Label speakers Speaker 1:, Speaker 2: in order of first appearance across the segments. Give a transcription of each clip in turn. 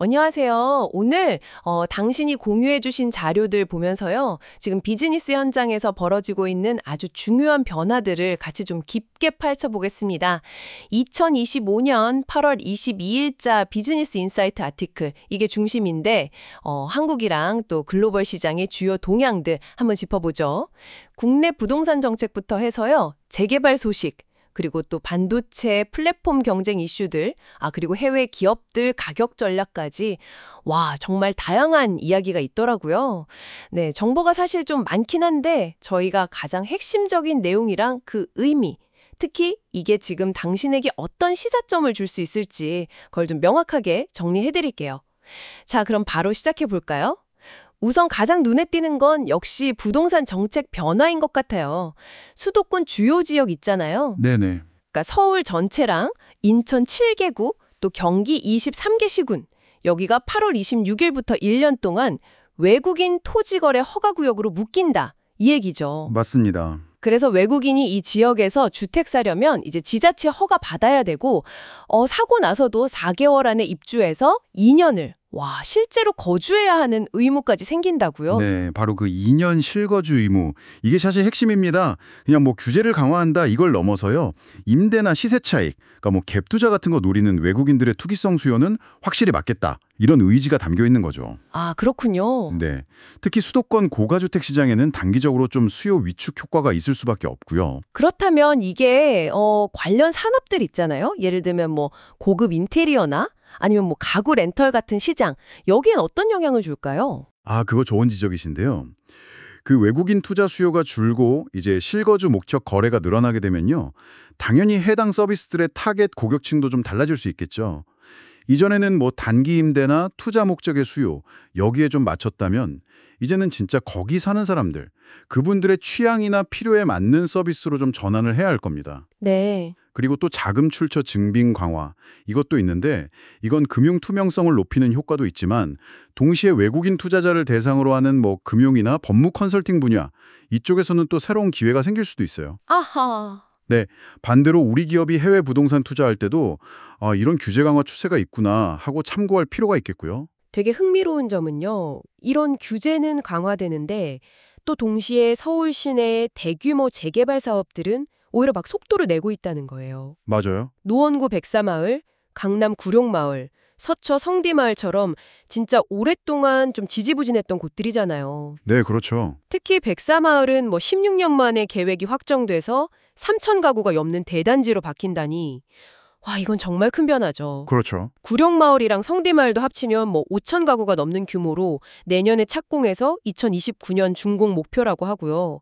Speaker 1: 안녕하세요. 오늘 당신이 공유해주신 자료들 보면서요. 지금 비즈니스 현장에서 벌어지고 있는 아주 중요한 변화들을 같이 좀 깊게 파헤쳐보겠습니다. 2025년 8월 22일자 비즈니스 인사이트 아티클, 이게 중심인데 한국이랑 또 글로벌 시장의 주요 동향들 한번 짚어보죠. 국내 부동산 정책부터 해서요. 재개발 소식, 그리고 또 반도체 플랫폼 경쟁 이슈들, 그리고 해외 기업들 가격 전략까지, 와, 정말 다양한 이야기가 있더라고요. 네, 정보가 사실 좀 많긴 한데, 저희가 가장 핵심적인 내용이랑 그 의미, 특히 이게 지금 당신에게 어떤 시사점을 줄 수 있을지, 그걸 좀 명확하게 정리해드릴게요. 자, 그럼 바로 시작해볼까요? 우선 가장 눈에 띄는 건 역시 부동산 정책 변화인 것 같아요. 수도권 주요 지역 있잖아요.
Speaker 2: 네네.
Speaker 1: 그러니까 서울 전체랑 인천 7개구, 또 경기 23개 시군. 여기가 8월 26일부터 1년 동안 외국인 토지거래 허가구역으로 묶인다. 이 얘기죠.
Speaker 2: 맞습니다.
Speaker 1: 그래서 외국인이 이 지역에서 주택 사려면 이제 지자체 허가 받아야 되고, 사고 나서도 4개월 안에 입주해서 2년을 실제로 거주해야 하는 의무까지 생긴다고요?
Speaker 2: 네, 바로 그 2년 실거주 의무. 이게 사실 핵심입니다. 그냥 뭐 규제를 강화한다 이걸 넘어서요. 임대나 시세 차익, 그러니까 뭐 갭 투자 같은 거 노리는 외국인들의 투기성 수요는 확실히 막겠다. 이런 의지가 담겨 있는 거죠.
Speaker 1: 아, 그렇군요.
Speaker 2: 네. 특히 수도권 고가주택 시장에는 단기적으로 좀 수요 위축 효과가 있을 수밖에 없고요.
Speaker 1: 그렇다면 이게 관련 산업들 있잖아요. 예를 들면 뭐 고급 인테리어나 아니면 뭐 가구 렌털 같은 시장, 여기엔 어떤 영향을 줄까요?
Speaker 2: 그거 좋은 지적이신데요. 그 외국인 투자 수요가 줄고 이제 실거주 목적 거래가 늘어나게 되면요. 당연히 해당 서비스들의 타겟 고객층도 좀 달라질 수 있겠죠. 이전에는 뭐 단기 임대나 투자 목적의 수요, 여기에 좀 맞췄다면 이제는 진짜 거기 사는 사람들, 그분들의 취향이나 필요에 맞는 서비스로 좀 전환을 해야 할 겁니다.
Speaker 1: 네.
Speaker 2: 그리고 또 자금 출처 증빙 강화, 이것도 있는데 이건 금융 투명성을 높이는 효과도 있지만 동시에 외국인 투자자를 대상으로 하는 뭐 금융이나 법무 컨설팅 분야, 이쪽에서는 또 새로운 기회가 생길 수도 있어요.
Speaker 1: 아하.
Speaker 2: 네, 반대로 우리 기업이 해외 부동산 투자할 때도 이런 규제 강화 추세가 있구나 하고 참고할 필요가 있겠고요.
Speaker 1: 되게 흥미로운 점은요. 이런 규제는 강화되는데 또 동시에 서울 시내의 대규모 재개발 사업들은 오히려 막 속도를 내고 있다는 거예요.
Speaker 2: 맞아요.
Speaker 1: 노원구 백사마을, 강남 구룡마을, 서초 성디마을처럼 진짜 오랫동안 좀 지지부진했던 곳들이잖아요.
Speaker 2: 네, 그렇죠.
Speaker 1: 특히 백사마을은 뭐 16년 만에 계획이 확정돼서 3천 가구가 넘는 대단지로 바뀐다니. 와, 이건 정말 큰 변화죠.
Speaker 2: 그렇죠.
Speaker 1: 구룡마을이랑 성디마을도 합치면 뭐 5천 가구가 넘는 규모로 내년에 착공해서 2029년 준공 목표라고 하고요.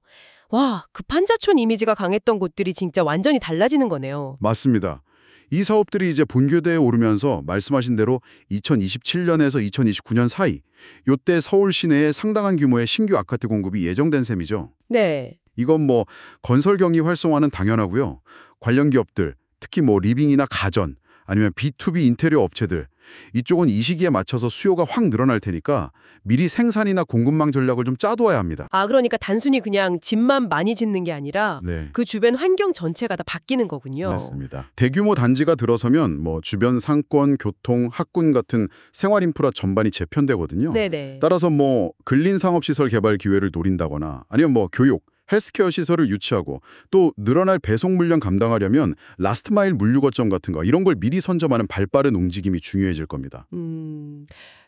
Speaker 1: 와, 그 판자촌 이미지가 강했던 곳들이 진짜 완전히 달라지는 거네요.
Speaker 2: 맞습니다. 이 사업들이 이제 본교대에 오르면서 말씀하신 대로 2027년에서 2029년 사이 요때 서울 시내에 상당한 규모의 신규 아파트 공급이 예정된 셈이죠.
Speaker 1: 네.
Speaker 2: 이건 뭐 건설 경기 활성화는 당연하고요. 관련 기업들, 특히 뭐 리빙이나 가전, 아니면 B2B 인테리어 업체들, 이쪽은 이 시기에 맞춰서 수요가 확 늘어날 테니까 미리 생산이나 공급망 전략을 좀 짜둬야 합니다.
Speaker 1: 그러니까 단순히 그냥 집만 많이 짓는 게 아니라
Speaker 2: 네.
Speaker 1: 그 주변 환경 전체가 다 바뀌는 거군요.
Speaker 2: 맞습니다. 대규모 단지가 들어서면 뭐 주변 상권, 교통, 학군 같은 생활 인프라 전반이 재편되거든요.
Speaker 1: 네네.
Speaker 2: 따라서 뭐 근린 상업시설 개발 기회를 노린다거나 아니면 뭐 교육, 헬스케어 시설을 유치하고 또 늘어날 배송 물량 감당하려면 라스트 마일 물류 거점 같은 거 이런 걸 미리 선점하는 발빠른 움직임이 중요해질 겁니다.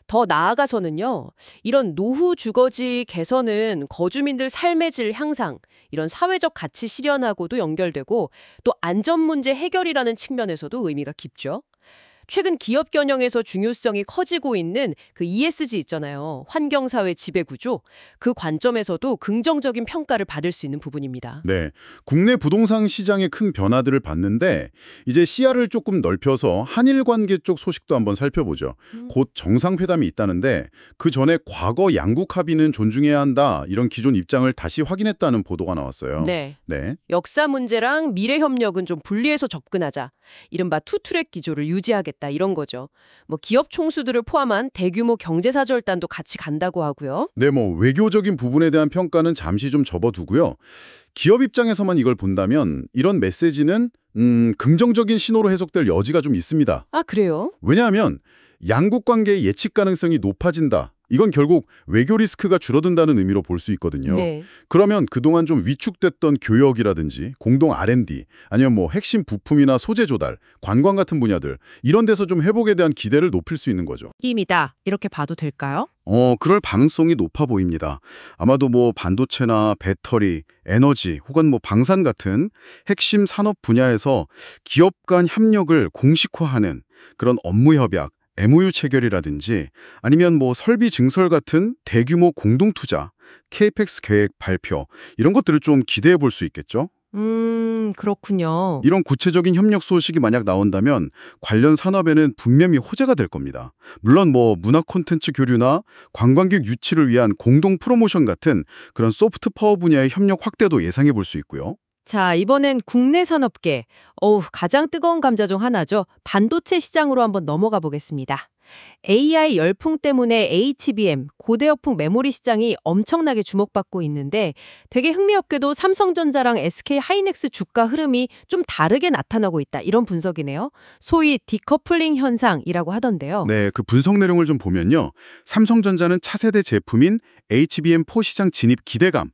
Speaker 1: 더 나아가서는요, 이런 노후 주거지 개선은 거주민들 삶의 질 향상, 이런 사회적 가치 실현하고도 연결되고 또 안전 문제 해결이라는 측면에서도 의미가 깊죠. 최근 기업 경영에서 중요성이 커지고 있는 그 ESG 있잖아요. 환경사회 지배구조. 그 관점에서도 긍정적인 평가를 받을 수 있는 부분입니다.
Speaker 2: 네, 국내 부동산 시장의 큰 변화들을 봤는데 이제 시야를 조금 넓혀서 한일 관계 쪽 소식도 한번 살펴보죠. 곧 정상회담이 있다는데 그 전에 과거 양국 합의는 존중해야 한다 이런 기존 입장을 다시 확인했다는 보도가 나왔어요.
Speaker 1: 네.
Speaker 2: 네.
Speaker 1: 역사 문제랑 미래 협력은 좀 분리해서 접근하자. 이른바 투트랙 기조를 유지하겠다 이런 거죠. 뭐 기업 총수들을 포함한 대규모 경제사절단도 같이 간다고 하고요.
Speaker 2: 네, 뭐 외교적인 부분에 대한 평가는 잠시 좀 접어두고요. 기업 입장에서만 이걸 본다면 이런 메시지는 긍정적인 신호로 해석될 여지가 좀 있습니다.
Speaker 1: 그래요?
Speaker 2: 왜냐하면 양국 관계의 예측 가능성이 높아진다. 이건 결국 외교 리스크가 줄어든다는 의미로 볼 수 있거든요.
Speaker 1: 네.
Speaker 2: 그러면 그동안 좀 위축됐던 교역이라든지 공동 R&D 아니면 뭐 핵심 부품이나 소재 조달, 관광 같은 분야들 이런 데서 좀 회복에 대한 기대를 높일 수 있는 거죠.
Speaker 3: 입니다. 이렇게 봐도 될까요?
Speaker 2: 그럴 가능성이 높아 보입니다. 아마도 뭐 반도체나 배터리, 에너지 혹은 뭐 방산 같은 핵심 산업 분야에서 기업 간 협력을 공식화하는 그런 업무 협약, MOU 체결이라든지 아니면 뭐 설비 증설 같은 대규모 공동 투자, KPEX 계획 발표 이런 것들을 좀 기대해 볼 수 있겠죠?
Speaker 3: 그렇군요.
Speaker 2: 이런 구체적인 협력 소식이 만약 나온다면 관련 산업에는 분명히 호재가 될 겁니다. 물론 뭐 문화 콘텐츠 교류나 관광객 유치를 위한 공동 프로모션 같은 그런 소프트 파워 분야의 협력 확대도 예상해 볼 수 있고요.
Speaker 3: 자, 이번엔 국내 산업계. 가장 뜨거운 감자 중 하나죠. 반도체 시장으로 한번 넘어가 보겠습니다. AI 열풍 때문에 HBM, 고대역폭 메모리 시장이 엄청나게 주목받고 있는데 되게 흥미롭게도 삼성전자랑 SK하이닉스 주가 흐름이 좀 다르게 나타나고 있다. 이런 분석이네요. 소위 디커플링 현상이라고 하던데요.
Speaker 2: 네, 그 분석 내용을 좀 보면요. 삼성전자는 차세대 제품인 HBM4 시장 진입 기대감,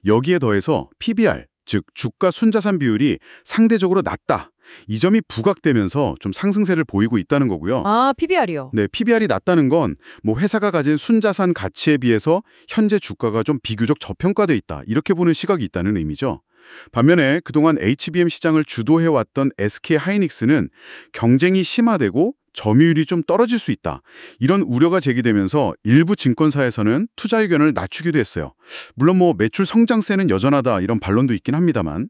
Speaker 2: 여기에 더해서 PBR, 즉 주가 순자산 비율이 상대적으로 낮다. 이 점이 부각되면서 좀 상승세를 보이고 있다는 거고요.
Speaker 3: 아, PBR이요?
Speaker 2: 네, PBR이 낮다는 건 뭐 회사가 가진 순자산 가치에 비해서 현재 주가가 좀 비교적 저평가돼 있다. 이렇게 보는 시각이 있다는 의미죠. 반면에 그동안 HBM 시장을 주도해왔던 SK하이닉스는 경쟁이 심화되고 점유율이 좀 떨어질 수 있다. 이런 우려가 제기되면서 일부 증권사에서는 투자 의견을 낮추기도 했어요. 물론 뭐 매출 성장세는 여전하다 이런 반론도 있긴 합니다만.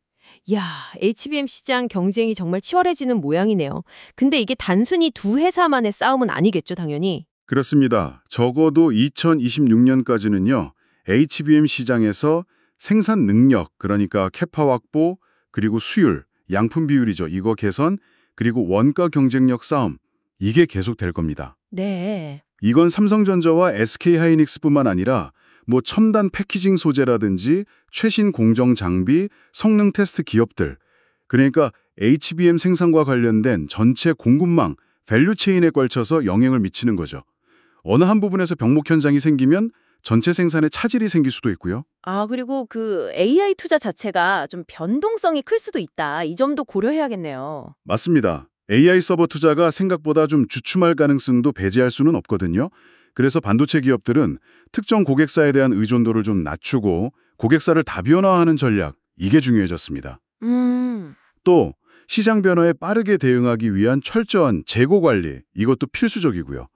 Speaker 3: 야, HBM 시장 경쟁이 정말 치열해지는 모양이네요. 근데 이게 단순히 두 회사만의 싸움은 아니겠죠, 당연히.
Speaker 2: 그렇습니다. 적어도 2026년까지는요. HBM 시장에서 생산 능력, 그러니까 캐파 확보, 그리고 수율, 양품 비율이죠. 이거 개선, 그리고 원가 경쟁력 싸움. 이게 계속될 겁니다.
Speaker 3: 네.
Speaker 2: 이건 삼성전자와 SK하이닉스뿐만 아니라 뭐 첨단 패키징 소재라든지 최신 공정 장비, 성능 테스트 기업들, 그러니까 HBM 생산과 관련된 전체 공급망, 밸류체인에 걸쳐서 영향을 미치는 거죠. 어느 한 부분에서 병목 현장이 생기면 전체 생산에 차질이 생길 수도 있고요.
Speaker 3: 아, 그리고 그 AI 투자 자체가 좀 변동성이 클 수도 있다. 이 점도 고려해야겠네요.
Speaker 2: 맞습니다. AI 서버 투자가 생각보다 좀 주춤할 가능성도 배제할 수는 없거든요. 그래서 반도체 기업들은 특정 고객사에 대한 의존도를 좀 낮추고 고객사를 다변화하는 전략, 이게 중요해졌습니다. 또 시장 변화에 빠르게 대응하기 위한 철저한 재고 관리, 이것도 필수적이고요.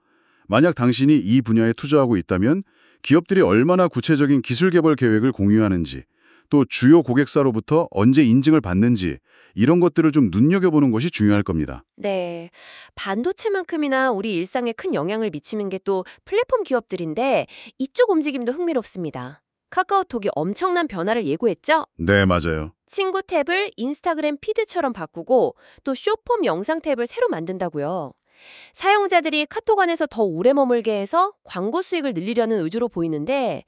Speaker 2: 만약 당신이 이 분야에 투자하고 있다면 기업들이 얼마나 구체적인 기술 개발 계획을 공유하는지, 또 주요 고객사로부터 언제 인증을 받는지 이런 것들을 좀 눈여겨보는 것이 중요할 겁니다.
Speaker 4: 네. 반도체만큼이나 우리 일상에 큰 영향을 미치는 게 또 플랫폼 기업들인데 이쪽 움직임도 흥미롭습니다. 카카오톡이 엄청난 변화를 예고했죠?
Speaker 2: 네, 맞아요.
Speaker 4: 친구 탭을 인스타그램 피드처럼 바꾸고 또 쇼폼 영상 탭을 새로 만든다고요. 사용자들이 카톡 안에서 더 오래 머물게 해서 광고 수익을 늘리려는 의지로 보이는데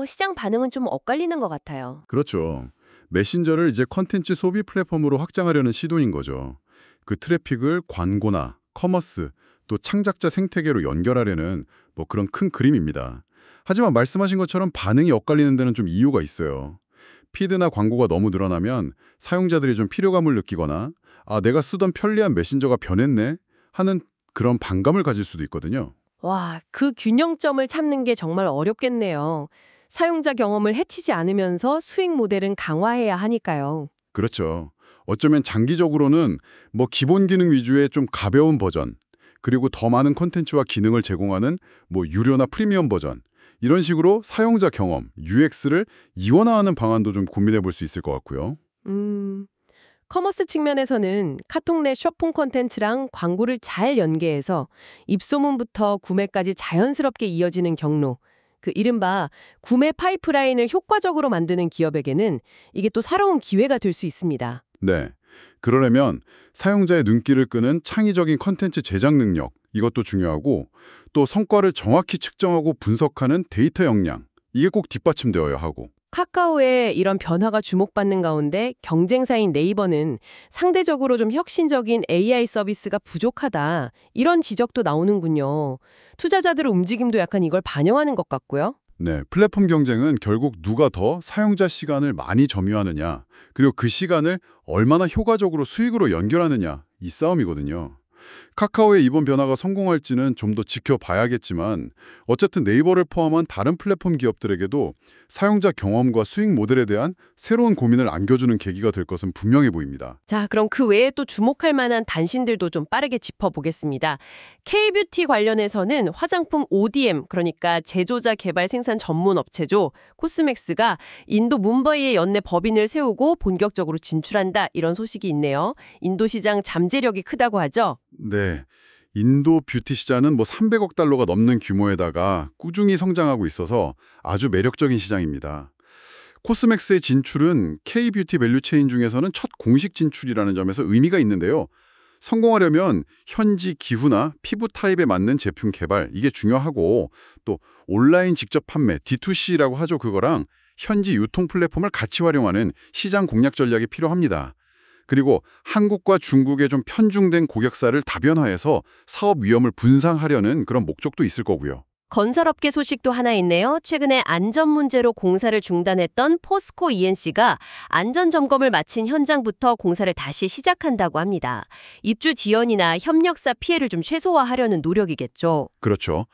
Speaker 4: 시장 반응은 좀 엇갈리는 것 같아요.
Speaker 2: 그렇죠. 메신저를 이제 컨텐츠 소비 플랫폼으로 확장하려는 시도인 거죠. 그 트래픽을 광고나 커머스, 또 창작자 생태계로 연결하려는 뭐 그런 큰 그림입니다. 하지만 말씀하신 것처럼 반응이 엇갈리는 데는 좀 이유가 있어요. 피드나 광고가 너무 늘어나면 사용자들이 좀 피로감을 느끼거나 내가 쓰던 편리한 메신저가 변했네 하는 그런 반감을 가질 수도 있거든요.
Speaker 3: 와, 그 균형점을 찾는 게 정말 어렵겠네요. 사용자 경험을 해치지 않으면서 수익 모델은 강화해야 하니까요.
Speaker 2: 그렇죠. 어쩌면 장기적으로는 뭐 기본 기능 위주의 좀 가벼운 버전, 그리고 더 많은 콘텐츠와 기능을 제공하는 뭐 유료나 프리미엄 버전, 이런 식으로 사용자 경험, UX를 이원화하는 방안도 좀 고민해 볼 수 있을 것 같고요.
Speaker 3: 커머스 측면에서는 카톡 내 쇼핑 콘텐츠랑 광고를 잘 연계해서 입소문부터 구매까지 자연스럽게 이어지는 경로, 그 이른바 구매 파이프라인을 효과적으로 만드는 기업에게는 이게 또 새로운 기회가 될 수 있습니다.
Speaker 2: 네. 그러려면 사용자의 눈길을 끄는 창의적인 컨텐츠 제작 능력, 이것도 중요하고 또 성과를 정확히 측정하고 분석하는 데이터 역량, 이게 꼭 뒷받침되어야 하고
Speaker 3: 카카오의 이런 변화가 주목받는 가운데 경쟁사인 네이버는 상대적으로 좀 혁신적인 AI 서비스가 부족하다. 이런 지적도 나오는군요. 투자자들의 움직임도 약간 이걸 반영하는 것 같고요.
Speaker 2: 네, 플랫폼 경쟁은 결국 누가 더 사용자 시간을 많이 점유하느냐, 그리고 그 시간을 얼마나 효과적으로 수익으로 연결하느냐, 이 싸움이거든요. 카카오의 이번 변화가 성공할지는 좀 더 지켜봐야겠지만 어쨌든 네이버를 포함한 다른 플랫폼 기업들에게도 사용자 경험과 수익 모델에 대한 새로운 고민을 안겨주는 계기가 될 것은 분명해 보입니다.
Speaker 3: 자, 그럼 그 외에 또 주목할 만한 단신들도 좀 빠르게 짚어보겠습니다. K뷰티 관련해서는 화장품 ODM, 그러니까 제조자 개발 생산 전문 업체죠. 코스맥스가 인도 뭄바이에 연내 법인을 세우고 본격적으로 진출한다. 이런 소식이 있네요. 인도 시장 잠재력이 크다고 하죠.
Speaker 2: 네, 인도 뷰티 시장은 300억 달러가 넘는 규모에다가 꾸준히 성장하고 있어서 아주 매력적인 시장입니다. 코스맥스의 진출은 K뷰티 밸류체인 중에서는 첫 공식 진출이라는 점에서 의미가 있는데요. 성공하려면 현지 기후나 피부 타입에 맞는 제품 개발, 이게 중요하고 또 온라인 직접 판매, D2C라고 하죠. 그거랑 현지 유통 플랫폼을 같이 활용하는 시장 공략 전략이 필요합니다. 그리고 한국과 중국의 좀 편중된 고객사를 다변화해서 사업 위험을 분산하려는 그런 목적도 있을 거고요.
Speaker 4: 건설업계 소식도 하나 있네요. 최근에 안전 문제로 공사를 중단했던 포스코 ENC가 안전 점검을 마친 현장부터 공사를 다시 시작한다고 합니다. 입주 지연이나 협력사 피해를 좀 최소화하려는 노력이겠죠.
Speaker 2: 그렇죠.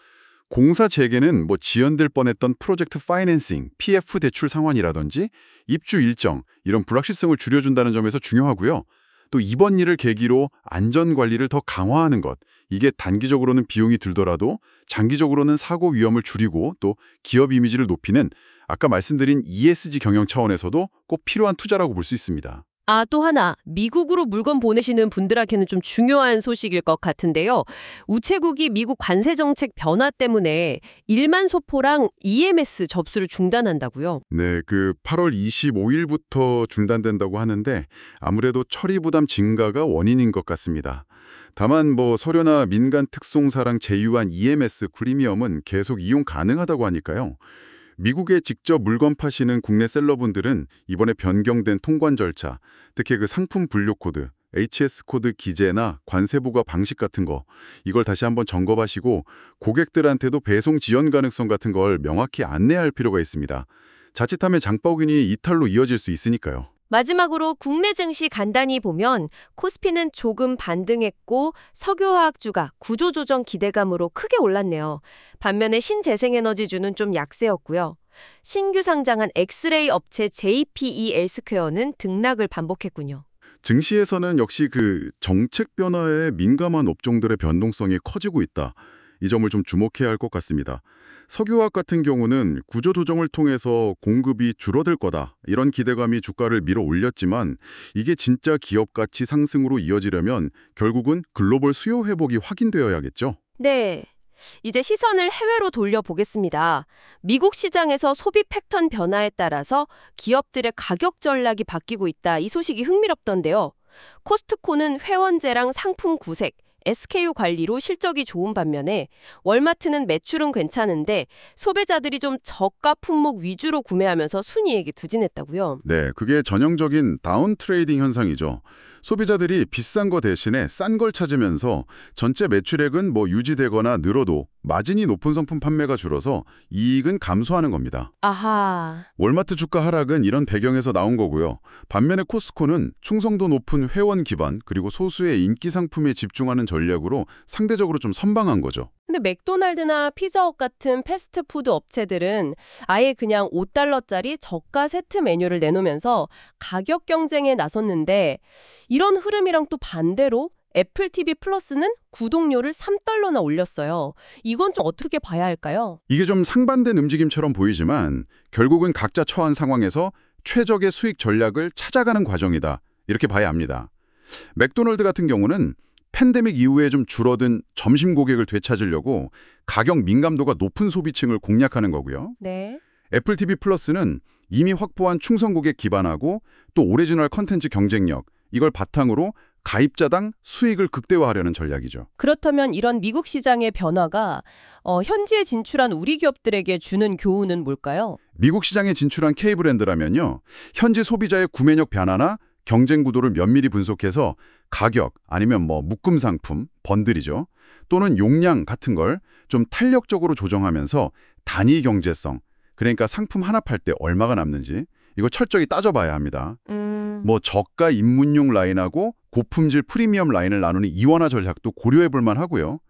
Speaker 2: 공사 재개는 지연될 뻔했던 프로젝트 파이낸싱, PF 대출 상환이라든지 입주 일정, 이런 불확실성을 줄여준다는 점에서 중요하고요. 또 이번 일을 계기로 안전 관리를 더 강화하는 것, 이게 단기적으로는 비용이 들더라도 장기적으로는 사고 위험을 줄이고 또 기업 이미지를 높이는 아까 말씀드린 ESG 경영 차원에서도 꼭 필요한 투자라고 볼 수 있습니다.
Speaker 4: 또 하나, 미국으로 물건 보내시는 분들에게는 좀 중요한 소식일 것 같은데요. 우체국이 미국 관세 정책 변화 때문에 일만 소포랑 EMS 접수를 중단한다고요.
Speaker 2: 네, 8월 25일부터 중단된다고 하는데 아무래도 처리 부담 증가가 원인인 것 같습니다. 다만 서류나 민간 특송사랑 제휴한 EMS 프리미엄은 계속 이용 가능하다고 하니까요. 미국에 직접 물건 파시는 국내 셀러분들은 이번에 변경된 통관 절차, 특히 상품 분류 코드, HS 코드 기재나 관세 부과 방식 같은 거, 이걸 다시 한번 점검하시고 고객들한테도 배송 지연 가능성 같은 걸 명확히 안내할 필요가 있습니다. 자칫하면 장바구니 이탈로 이어질 수 있으니까요.
Speaker 4: 마지막으로 국내 증시 간단히 보면 코스피는 조금 반등했고 석유화학주가 구조조정 기대감으로 크게 올랐네요. 반면에 신재생에너지주는 좀 약세였고요. 신규 상장한 엑스레이 업체 JPE-L스퀘어는 등락을 반복했군요.
Speaker 2: 증시에서는 역시 정책 변화에 민감한 업종들의 변동성이 커지고 있다. 이 점을 좀 주목해야 할 것 같습니다. 석유화학 같은 경우는 구조조정을 통해서 공급이 줄어들 거다. 이런 기대감이 주가를 밀어 올렸지만 이게 진짜 기업 가치 상승으로 이어지려면 결국은 글로벌 수요 회복이 확인되어야겠죠.
Speaker 4: 네. 이제 시선을 해외로 돌려보겠습니다. 미국 시장에서 소비 패턴 변화에 따라서 기업들의 가격 전략이 바뀌고 있다. 이 소식이 흥미롭던데요. 코스트코는 회원제랑 상품 구색, SKU 관리로 실적이 좋은 반면에 월마트는 매출은 괜찮은데 소비자들이 좀 저가 품목 위주로 구매하면서 순이익이 투진했다고요.
Speaker 2: 네, 그게 전형적인 다운 트레이딩 현상이죠. 소비자들이 비싼 거 대신에 싼 걸 찾으면서 전체 매출액은 유지되거나 늘어도 마진이 높은 상품 판매가 줄어서 이익은 감소하는 겁니다.
Speaker 4: 아하.
Speaker 2: 월마트 주가 하락은 이런 배경에서 나온 거고요. 반면에 코스코는 충성도 높은 회원 기반 그리고 소수의 인기 상품에 집중하는 전략으로 상대적으로 좀 선방한 거죠.
Speaker 4: 근데 맥도날드나 피자헛 같은 패스트푸드 업체들은 아예 그냥 $5짜리 저가 세트 메뉴를 내놓으면서 가격 경쟁에 나섰는데 이런 흐름이랑 또 반대로 애플 TV 플러스는 구독료를 $3나 올렸어요. 이건 좀 어떻게 봐야 할까요?
Speaker 2: 이게 좀 상반된 움직임처럼 보이지만 결국은 각자 처한 상황에서 최적의 수익 전략을 찾아가는 과정이다. 이렇게 봐야 합니다. 맥도날드 같은 경우는 팬데믹 이후에 좀 줄어든 점심 고객을 되찾으려고 가격 민감도가 높은 소비층을 공략하는 거고요.
Speaker 4: 네.
Speaker 2: 애플 TV 플러스는 이미 확보한 충성 고객 기반하고 또 오리지널 컨텐츠 경쟁력, 이걸 바탕으로 가입자당 수익을 극대화하려는 전략이죠.
Speaker 1: 그렇다면 이런 미국 시장의 변화가 현지에 진출한 우리 기업들에게 주는 교훈은 뭘까요?
Speaker 2: 미국 시장에 진출한 K브랜드라면요. 현지 소비자의 구매력 변화나 경쟁 구도를 면밀히 분석해서 가격 아니면 묶음 상품, 번들이죠. 또는 용량 같은 걸 좀 탄력적으로 조정하면서 단위 경제성, 그러니까 상품 하나 팔 때 얼마가 남는지 이거 철저히 따져봐야 합니다. 저가 입문용 라인하고 고품질 프리미엄 라인을 나누는 이원화 전략도 고려해 볼 만하고요.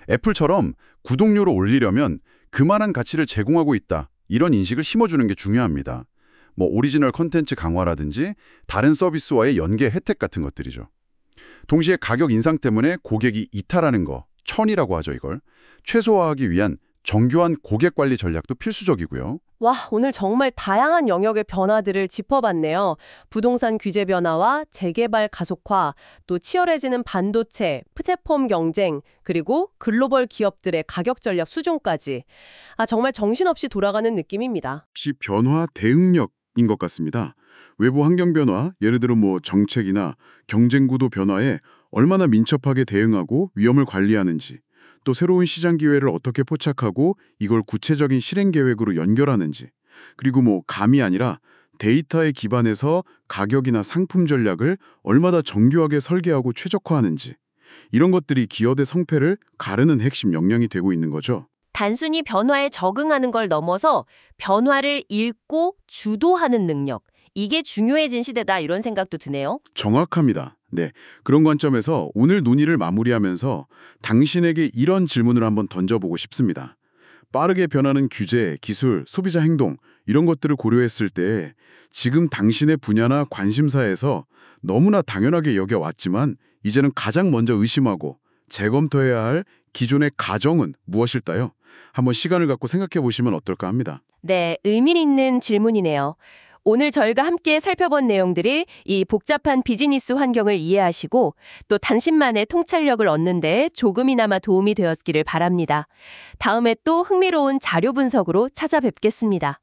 Speaker 2: 애플처럼 구독료를 올리려면 그만한 가치를 제공하고 있다. 이런 인식을 심어주는 게 중요합니다. 오리지널 컨텐츠 강화라든지 다른 서비스와의 연계 혜택 같은 것들이죠. 동시에 가격 인상 때문에 고객이 이탈하는 거, 천이라고 하죠 이걸, 최소화하기 위한 정교한 고객 관리 전략도 필수적이고요.
Speaker 1: 와, 오늘 정말 다양한 영역의 변화들을 짚어봤네요. 부동산 규제 변화와 재개발 가속화, 또 치열해지는 반도체, 플랫폼 경쟁, 그리고 글로벌 기업들의 가격 전략 수준까지. 정말 정신없이 돌아가는 느낌입니다.
Speaker 5: 역시 변화 대응력인 것 같습니다. 외부 환경 변화, 예를 들어 정책이나 경쟁 구도 변화에 얼마나 민첩하게 대응하고 위험을 관리하는지, 또 새로운 시장 기회를 어떻게 포착하고 이걸 구체적인 실행 계획으로 연결하는지, 그리고 감이 아니라 데이터에 기반해서 가격이나 상품 전략을 얼마나 정교하게 설계하고 최적화하는지, 이런 것들이 기업의 성패를 가르는 핵심 역량이 되고 있는 거죠.
Speaker 4: 단순히 변화에 적응하는 걸 넘어서 변화를 읽고 주도하는 능력. 이게 중요해진 시대다 이런 생각도 드네요.
Speaker 5: 정확합니다. 네, 그런 관점에서 오늘 논의를 마무리하면서 당신에게 이런 질문을 한번 던져보고 싶습니다. 빠르게 변하는 규제, 기술, 소비자 행동 이런 것들을 고려했을 때 지금 당신의 분야나 관심사에서 너무나 당연하게 여겨왔지만 이제는 가장 먼저 의심하고 재검토해야 할 기존의 가정은 무엇일까요? 한번 시간을 갖고 생각해 보시면 어떨까 합니다.
Speaker 4: 네, 의미 있는 질문이네요. 오늘 저희가 함께 살펴본 내용들이 이 복잡한 비즈니스 환경을 이해하시고 또 당신만의 통찰력을 얻는 데 조금이나마 도움이 되었기를 바랍니다. 다음에 또 흥미로운 자료 분석으로 찾아뵙겠습니다.